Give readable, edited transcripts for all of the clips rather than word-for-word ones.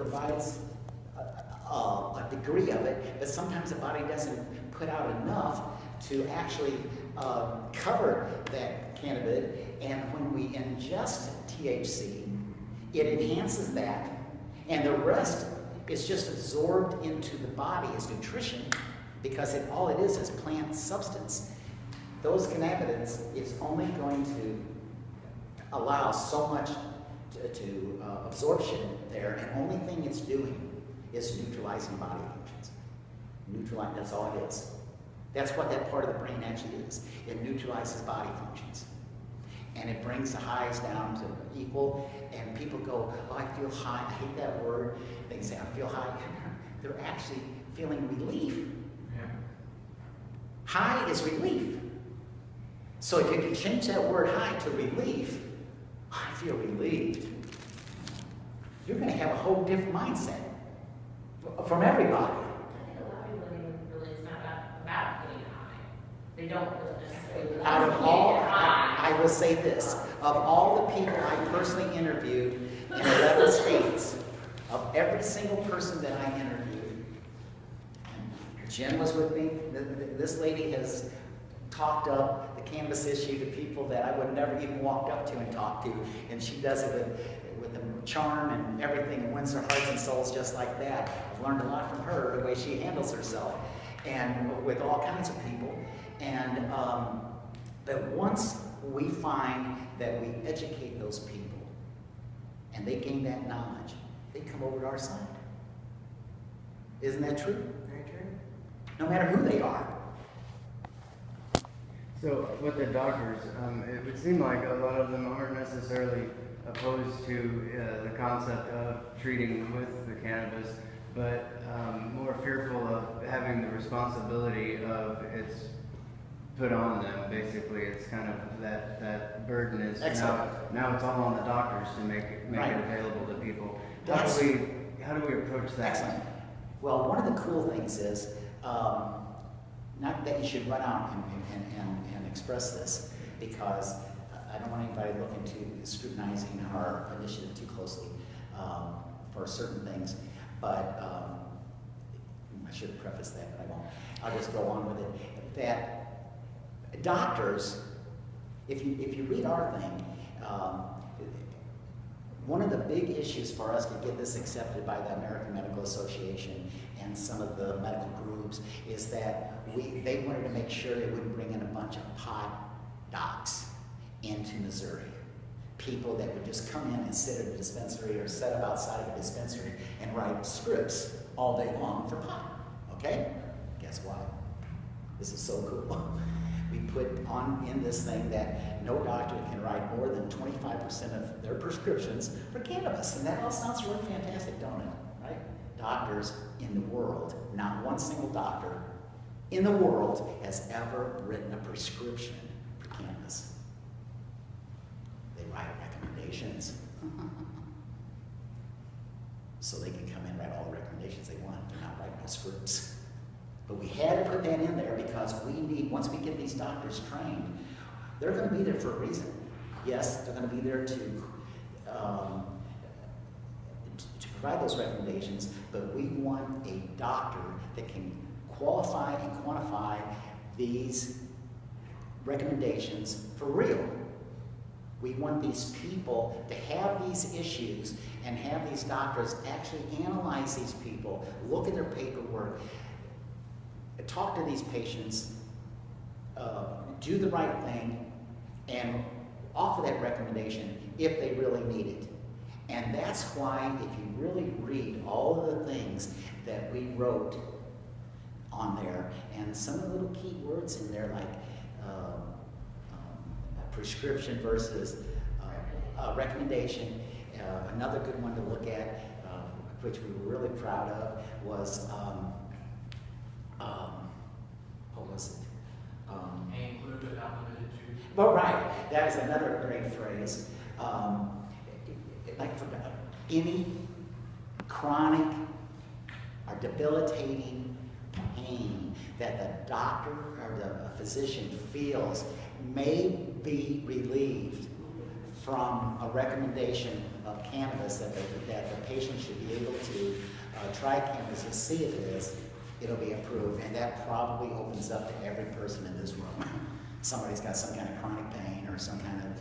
provides a degree of it, but sometimes the body doesn't put out enough to actually cover that cannabinoid. And when we ingest THC, it enhances that, and the rest is just absorbed into the body as nutrition, because all it is plant substance. Those cannabinoids, it's only going to allow so much to absorption there, and only thing it's doing is neutralizing body functions. That's all it is. That's what that part of the brain actually is. It neutralizes body functions. And it brings the highs down to equal, and people go, oh, I feel high. I hate that word. They say, I feel high. They're actually feeling relief. Yeah. High is relief. So if you can change that word high to relief, I feel relieved, you're going to have a whole different mindset from everybody. I think a lot of people really, it's not about getting high. They don't really necessarily Out of all, get high. I will say this, of all the people I personally interviewed in 11 states, of every single person that I interviewed, Jen was with me, this lady has talked up the cannabis issue to people that I would never even walked up to and talked to, and she does it with the charm and everything, and wins their hearts and souls just like that. I've learned a lot from her, the way she handles herself, and with all kinds of people. And but once we find that we educate those people, and they gain that knowledge, they come over to our side. Isn't that true? Very true. No matter who they are. So with the doctors, it would seem like a lot of them aren't necessarily opposed to the concept of treating with the cannabis, but more fearful of having the responsibility of it's put on them. Basically, it's kind of that burden is now it's all on the doctors to make it available to people. How do we approach that? Excellent. Well, one of the cool things is, not that you should run out and express this, because I don't want anybody looking to scrutinizing our initiative too closely for certain things, but I should have prefaced that, but I won't. I'll just go on with it. That doctors, if you read our thing, one of the big issues for us to get this accepted by the American Medical Association and some of the medical groups is that they wanted to make sure they wouldn't bring in a bunch of pot docs into Missouri. People that would just come in and sit at a dispensary or set up outside of a dispensary and write scripts all day long for pot. Okay? Guess what? This is so cool. We put on in this thing that no doctor can write more than 25% of their prescriptions for cannabis. And that all sounds really fantastic, don't it? Right? Doctors in the world, not one single doctor in the world has ever written a prescription for cannabis. They write recommendations. So they can come in and write all the recommendations they want. They're not writing no scripts. But we had to put that in there because we need, once we get these doctors trained, they're going to be there for a reason. Yes, they're going to be there to provide those recommendations, but we want a doctor that can qualify and quantify these recommendations for real. We want these people to have these issues and have these doctors actually analyze these people, look at their paperwork, talk to these patients, do the right thing, and offer that recommendation if they really need it. And that's why, if you really read all of the things that we wrote on there, and some of the little key words in there, like prescription versus recommendation. Another good one to look at, which we were really proud of, was what was it? Included but not limited to. Well, right. That is another great phrase. Like for any chronic or debilitating pain that the doctor or the physician feels may be relieved from a recommendation of cannabis that the patient should be able to try cannabis and see if it is, it'll be approved, and that probably opens up to every person in this room. Somebody's got some kind of chronic pain or some kind of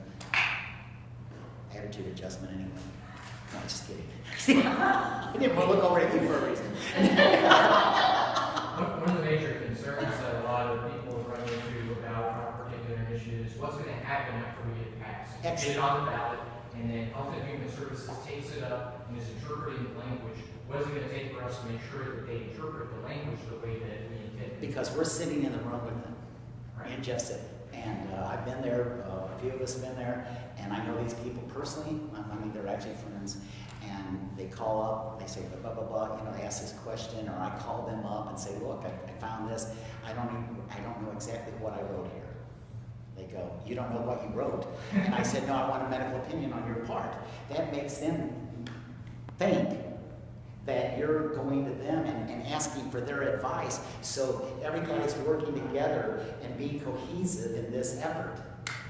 attitude adjustment anyway. No, just kidding. I didn't want to look over at you for a reason. One of the major concerns that a lot of people run into about our particular issue is what's going to happen after we get it passed. Get it on the ballot, and then Health and Human Services takes it up and is interpreting the language. What is it going to take for us to make sure that they interpret the language the way that we intend? Because we're sitting in the room with them, Right. and Jeff said, and I've been there, a few of us have been there, and I know these people personally. I mean, they're actually friends, and they call up, they say blah blah blah, you know, they ask this question, or I call them up and say, look, I found this. I don't know exactly what I wrote here. They go, you don't know what you wrote? And I said, no, I want a medical opinion on your part. That makes them think that you're going to them and asking for their advice, so everybody's working together and being cohesive in this effort.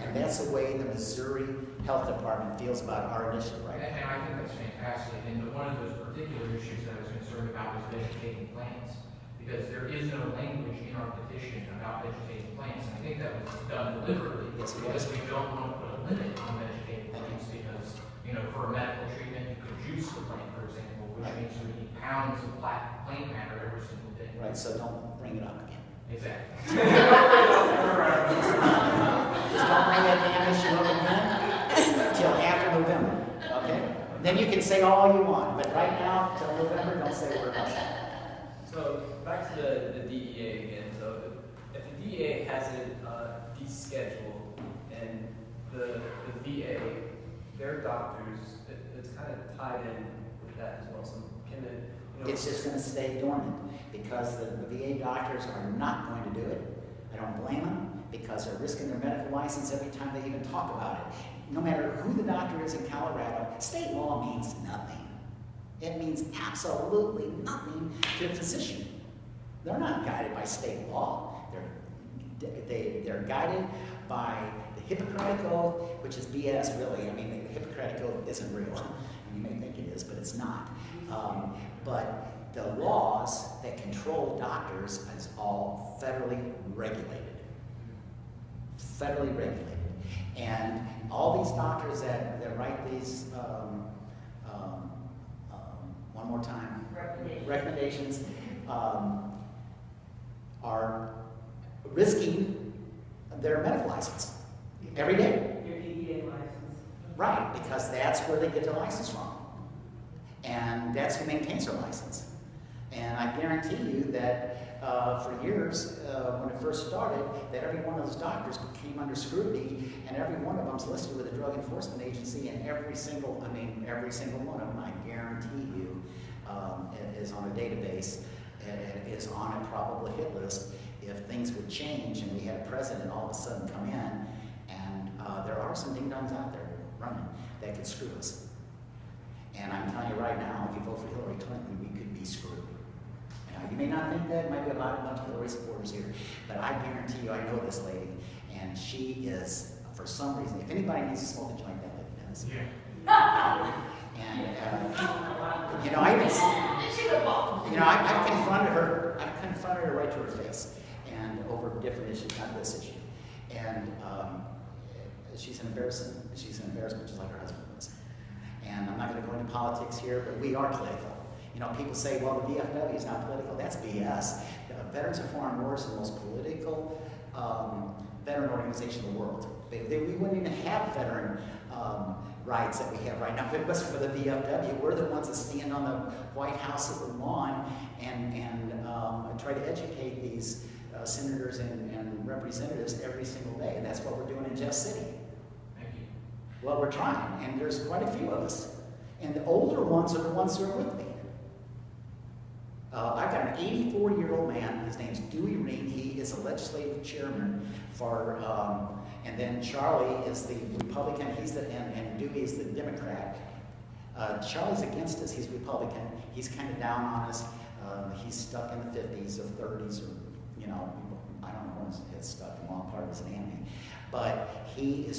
And that's the way the Missouri Health Department feels about our initiative, right? And I think that's fantastic. And one of those particular issues that I was concerned about was vegetating plants, because there is no language in our petition about vegetating plants. And I think that was done deliberately, Yes, it because was. we don't want to put a limit on vegetating plants, because, you know, for a medical treatment, you could juice the plant, for example, which means we need pounds of plant matter every single day. Right, so don't bring it up again. Exactly. Just don't bring that damn issue up again till after November, okay? Then you can say all you want, but right now, till November, don't say a word about that. So back to the DEA again. So if the DEA has it descheduled and the VA, their doctors, it's kind of tied in with that as well. So can it, you know, It's just gonna stay dormant because the VA doctors are not going to do it. I don't blame them because they're risking their medical license every time they even talk about it. No matter who the doctor is in Colorado, state law means nothing. It means absolutely nothing to a physician. They're not guided by state law. They're guided by the Hippocratic Oath, which is BS really. I mean, the Hippocratic Oath isn't real. You may think it is, but it's not. But the laws that control doctors is all federally regulated. Federally regulated. And all these doctors that write these, one more time, recommendations are risking their medical license every day. Your DEA license. Right, because that's where they get their license from. And that's who maintains their license. And I guarantee you that for years, when it first started, that every one of those doctors came under scrutiny, and every one of them's listed with a drug enforcement agency, and every single one of them, I guarantee you, is on a database, is on a probable hit list. If things would change and we had a president all of a sudden come in, and there are some ding-dongs out there running that could screw us. And I'm telling you right now, if you vote for Hillary Clinton, we could be screwed. Now, you may not think that, might be a bunch of Hillary supporters here, but I guarantee you, I know this lady, and she is, for some reason, if anybody needs to smoke a joint, that lady does. Yeah. And, you know, I've confronted her right to her face, and over different issues, not this issue. And she's an embarrassment, just like her husband was. And I'm not going to go into politics here, but we are political. You know, people say, well, the VFW is not political. That's BS. The Veterans of Foreign Wars is the most political veteran organization in the world. We wouldn't even have veteran rights that we have right now if it wasn't for the VFW. We're the ones that stand on the White House lawn and try to educate these senators and representatives every single day. And that's what we're doing in Jeff City. Thank you. Well, we're trying, and there's quite a few of us. And the older ones are the ones who are with me. I've got an 84-year-old man, his name's Dewey Ring. He is a legislative chairman for, and then Charlie is the Republican, and Dewey is the Democrat. Charlie's against us, he's Republican. He's kind of down on us. He's stuck in the 50s or 30s, or, you know, I don't know when he's stuck, the long part of his anatomy. But he is